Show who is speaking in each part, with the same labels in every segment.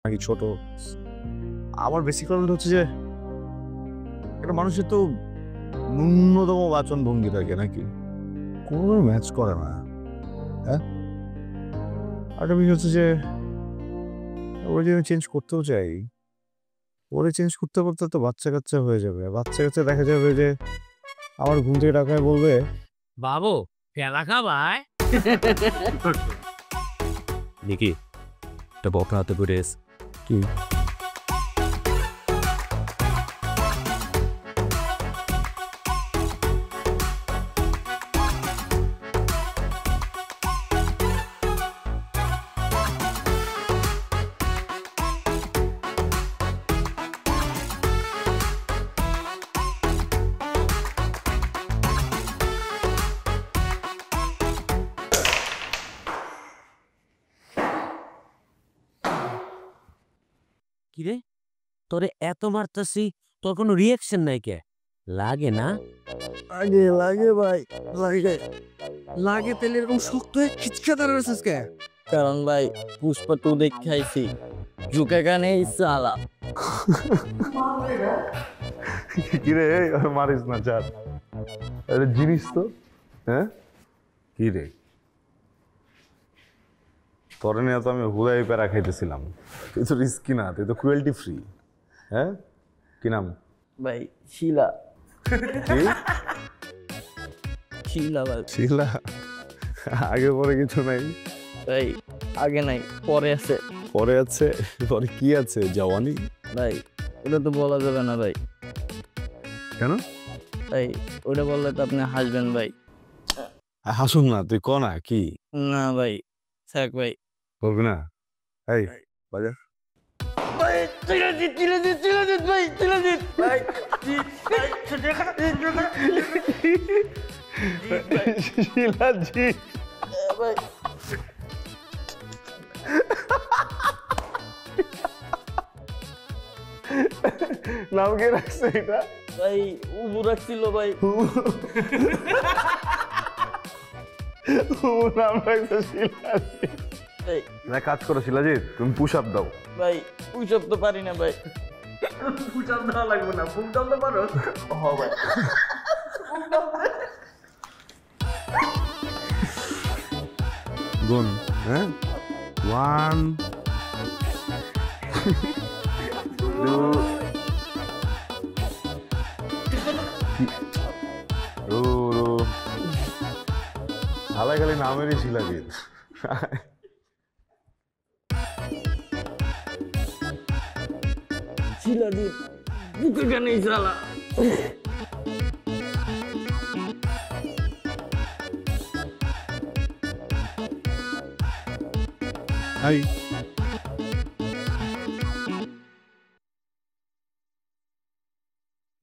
Speaker 1: নাকি ছোট। আমার বেসিক প্রবলেমটা হচ্ছে যে একটা মানুষের তো ন্যূনতম বাচন ভঙ্গি থাকে নাকি, কোনো ম্যাচ করে না। হ্যাঁ, আরেকটা বিষয় হচ্ছে যে ওরা যদি আমি চেঞ্জ করতেও চাই, ওরে চেঞ্জ করতে করতে তো বাচ্চা কাচ্চা হয়ে যাবে। বাচ্চা কাচ্চা দেখা যাবে যে আমার ঘুম থেকে ডাকায় বলবে,
Speaker 2: বাবু পেলা খাবায়
Speaker 3: নিকি একটা বকনা হাতে করে
Speaker 1: কি
Speaker 3: কিরে তোরে এত মারতাছি তোর কোনো রিয়াকশন নাই কে? লাগে না?
Speaker 1: লাগে লাগে ভাই লাগে।
Speaker 4: লাগে তেলে এরকম শক্ত হয়ে খিচকা দাঁড়াচ্ছিস কে?
Speaker 5: কারণ ভাই পুষ্পা টু দেখাইছি ঝুঁকে গানে সালা
Speaker 1: কিরে মারিস না চার, আরে জিনিস তো। হ্যাঁ কিরে তোরে নিয়ে তো আমি হুদাই প্যারা খাইতেছিলাম, তুই তো রিস্কি না, তুই তো ক্রুয়েলটি ফ্রি। হ্যাঁ কি নাম?
Speaker 5: ভাই শিলা
Speaker 1: কি
Speaker 5: শিলা ভাই
Speaker 1: শিলা? আগে পরে কিছু নাই?
Speaker 5: ভাই আগে নাই পরে আছে
Speaker 1: পরে আছে? পরে কি আছে? জওয়ানি?
Speaker 5: ভাই ওটা তো বলা যাবে না ভাই।
Speaker 1: কেন?
Speaker 5: ভাই ওটা বললে তো আপনি হাসবেন ভাই।
Speaker 1: হাসুন না, তুই ক না কি
Speaker 5: না ভাই থাক ভাই।
Speaker 1: করবি না? এই বাজার
Speaker 5: ভাই চিরাজিৎ চিরাজিৎ চিরাজিৎ ভাই চিরাজিৎ ভাই
Speaker 1: শিলাজি
Speaker 5: ভাই
Speaker 1: নাম কে রাখছে এটা?
Speaker 5: ভাই উবু রাখছিল ভাই।
Speaker 1: নাম রাখছে শিলাজি।
Speaker 5: ভাই
Speaker 1: না কাজ করো শিলাজিৎ, তুমি পুশ আপ দাও।
Speaker 5: ভাই পুষপ তো পারি না ভাই।
Speaker 2: পুচাল দেওয়া লাগবে না, ফুল টানতে পারো।
Speaker 5: হ ভাই
Speaker 1: গুন হ্যাঁ 1 2 হালাই খালি নামেরই শিলাজিৎ।
Speaker 5: চিরাজিৎ ঝুঁকে গানে সালা।
Speaker 1: হাই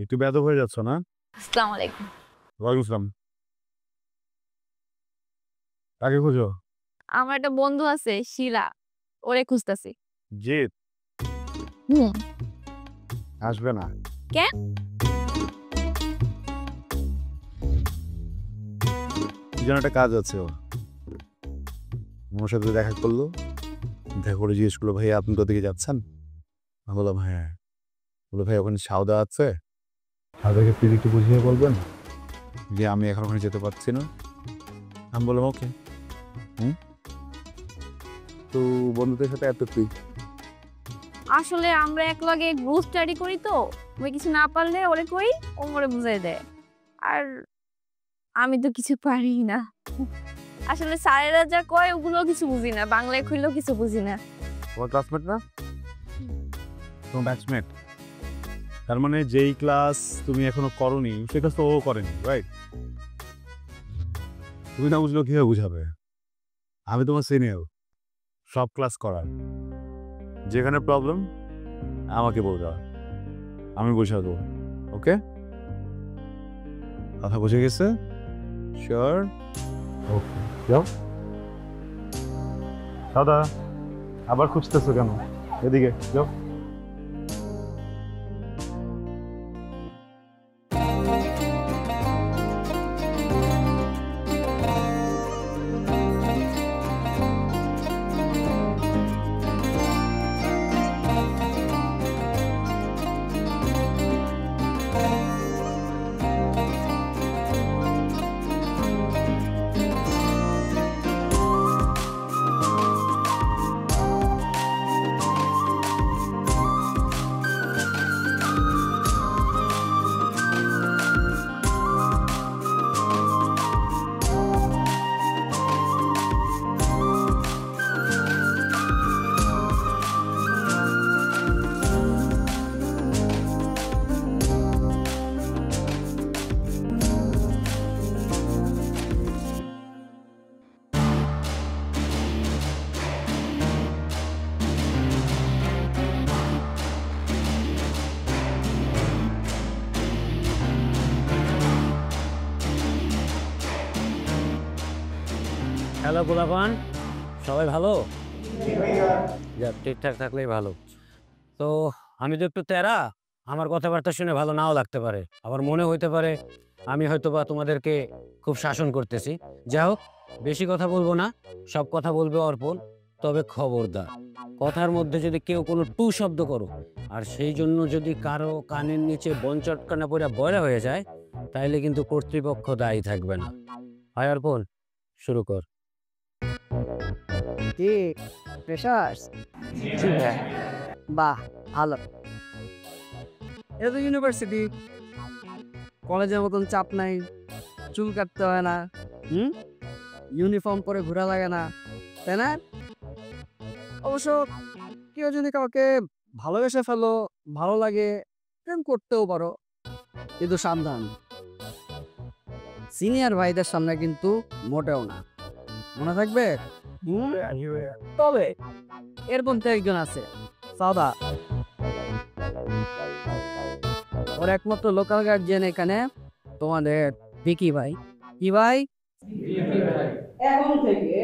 Speaker 1: একটু বেদব হয়ে যাচ্ছ না?
Speaker 6: আসসালামু আলাইকুম।
Speaker 1: ওয়ালাইকুম আসসালাম। কাকে খুঁজো?
Speaker 6: আমার একটা বন্ধু আছে শিলা, ওরে খুঁজতাছি।
Speaker 1: জিৎ
Speaker 6: হুম।
Speaker 1: আসবে না।
Speaker 6: কেন?
Speaker 1: কি যেন একটা কাজ আছে ওর। আমার সাথে দেখা করলো, দেখা করে জিজ্ঞেস করলো ভাই আপনি তো দিকে যাচ্ছেন? আমি বললাম হ্যাঁ। বললো ভাই ওখানে সাউদা আছে, তাদেরকে প্লিজ একটু বুঝিয়ে বলবেন যে আমি এখন ওখানে যেতে পারছি না। আমি বললাম ওকে। তো বন্ধুদের সাথে এত ফ্রি।
Speaker 6: আসলে আমরা একলগে গ্রুপ স্টাডি করি তো, ওই কিছু না পারলে ওরে কই, ও মোরে বুঝাই দেয়। আর আমি তো কিছু পারি না। আসলে স্যারেরা যা কয় ওগুলো কিছু বুঝি না, বাংলায় কইলেও কিছু বুঝি না।
Speaker 1: তোমার ক্লাসমেট না? তোমার ব্যাচমেট? তার মানে যেই ক্লাস তুমি এখনো করনি সেই ক্লাস তো ও করেনি, রাইট? তুমি না বুঝলেও কিভাবে বুঝাবে? আমি তোমার সিনিয়র, সব ক্লাস করার। যেখানে প্রবলেম আমাকে বলতে হবে, আমি বুঝা দেবো। ওকে, কথা বুঝে গেছে? শিওর? ওকে যাও। দাদা আবার খুঁজতেছো কেন? এদিকে যাও।
Speaker 3: হ্যালো গোলাপান, সবাই ভালো? যাক, ঠিকঠাক থাকলেই ভালো। তো আমি তো একটু তেরা, আমার কথাবার্তা শুনে ভালো নাও লাগতে পারে, আবার মনে হইতে পারে আমি হয়তো বা তোমাদেরকে খুব শাসন করতেছি। যাই হোক, বেশি কথা বলবো না, সব কথা বলবে অর্পণ। তবে খবরদার, কথার মধ্যে যদি কেউ কোনো টু শব্দ করো, আর সেই জন্য যদি কারো কানের নিচে বনচটকানা পড়ে বয়রা হয়ে যায়, তাইলে কিন্তু কর্তৃপক্ষ দায়ী থাকবে না। হয় অর্পণ, শুরু কর।
Speaker 4: কি ফ্রেশার্স? বাহ, ভালো। এটা তো ইউনিভার্সিটি, কলেজের মতন চাপ নাই, চুল কাটতে হয় না, ইউনিফর্ম পরে ঘোরা লাগে না, তাই না? অবশ্য কেউ যদি কাউকে ভালোবেসে ফেলো, ভালো লাগে, প্রেম করতেও পারো, কিন্তু সাবধান, সিনিয়র ভাইদের সামনে কিন্তু মোটেও না, মনে থাকবে। তবে এরকম তো একজন আছে, সাদা, ওর একমাত্র লোকাল গার্জিয়ান এখানে তোমাদের ভিকি ভাই। কি ভাই? এখন থেকে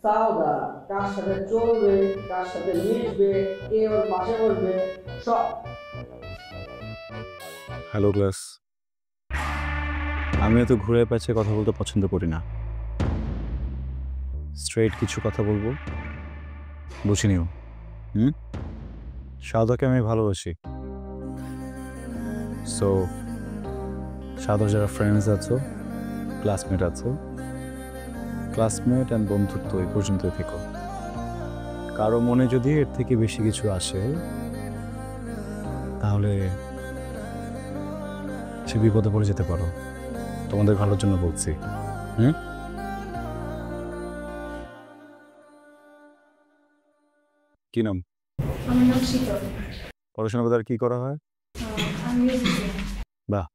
Speaker 4: সাউদা কার সাথে চলবে, কার সাথে মিশবে, কে ওর পাশে বসবে, সব।
Speaker 1: হ্যালো ক্লাস, আমি এত ঘুরে পেঁচে কথা বলতে পছন্দ করি না। স্ট্রেট কিছু কথা বলবো, বুঝে নিও। সাদাকে আমি ভালোবাসি। সো সাদার যারা ফ্রেন্ডস আছো, ক্লাসমেট আছো, ক্লাসমেট অ্যান্ড বন্ধুত্ব এই পর্যন্তই থেকো। কারো মনে যদি এর থেকে বেশি কিছু আসে, তাহলে সে বিপদে পড়ে যেতে পারো। তোমাদের ভালোর জন্য বলছি। কি নাম?
Speaker 7: আমার নাম শীতল।
Speaker 1: পড়াশোনা করে আর কি করা হয়?
Speaker 7: আমি মিউজিশিয়ান।
Speaker 1: বাহ,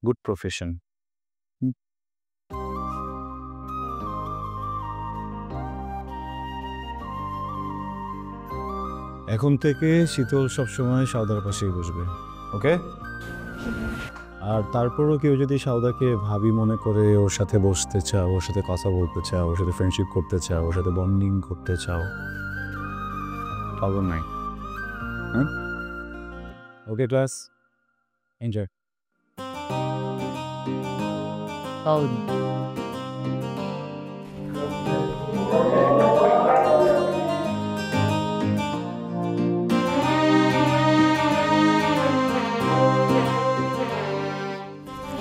Speaker 1: গুড প্রফেশন। এখন থেকে শীতল সবসময় সাউদার পাশেই বসবে, ওকে? আর তারপরও কেউ যদি সাউদাকে ভাবি মনে করে ওর সাথে বসতে চাও, ওর সাথে কথা বলতে চাও, ওর সাথে ফ্রেন্ডশিপ করতে চাও, ওর সাথে বন্ডিং করতে চাও, প্রবলেম নাই। হ্যাঁ, ওকে ক্লাস, এনজয়।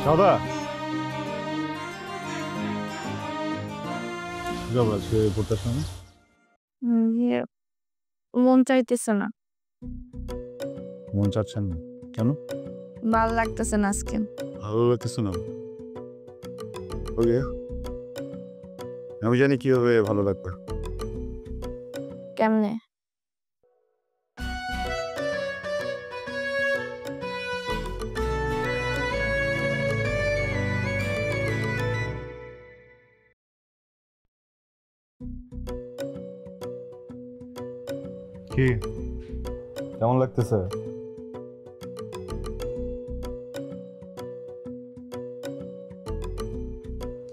Speaker 1: সাউদা, আজকে পড়তে আসলাম না?
Speaker 6: মন চাইতেছে না,
Speaker 1: মন চাচ্ছেন না কেন?
Speaker 6: ভালো লাগতেছে না আজকে।
Speaker 1: ভালো লাগতেছে না? ওকে, আমি জানি কিভাবে ভালো লাগবে।
Speaker 6: কেমনে?
Speaker 1: কি কেমন লাগতেছে?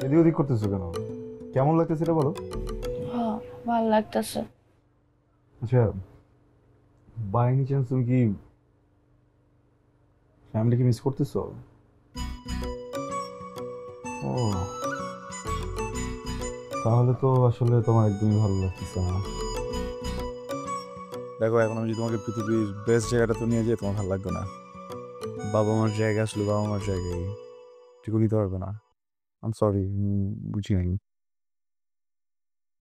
Speaker 1: এদিক ওদিক করতেছো কেন? কেমন লাগতেছে এটা বলো।
Speaker 6: ভালো লাগতেছে।
Speaker 1: আচ্ছা, বাই এনি চান্স তুমি কি ফ্যামিলিকে মিস করতেছো? ও, তাহলে তো আসলে তোমার একদমই ভালো লাগতেছে না। দেখো, এখন আমি যদি তোমাকে পৃথিবীর বেস্ট জায়গাটা তো নিয়ে যাই, তোমার ভালো লাগবে না। বাবা মার জায়গা আসলে বাবা মার জায়গায়, এটুকু নিতে পারবে না। আই এম সরি, বুঝি নাই।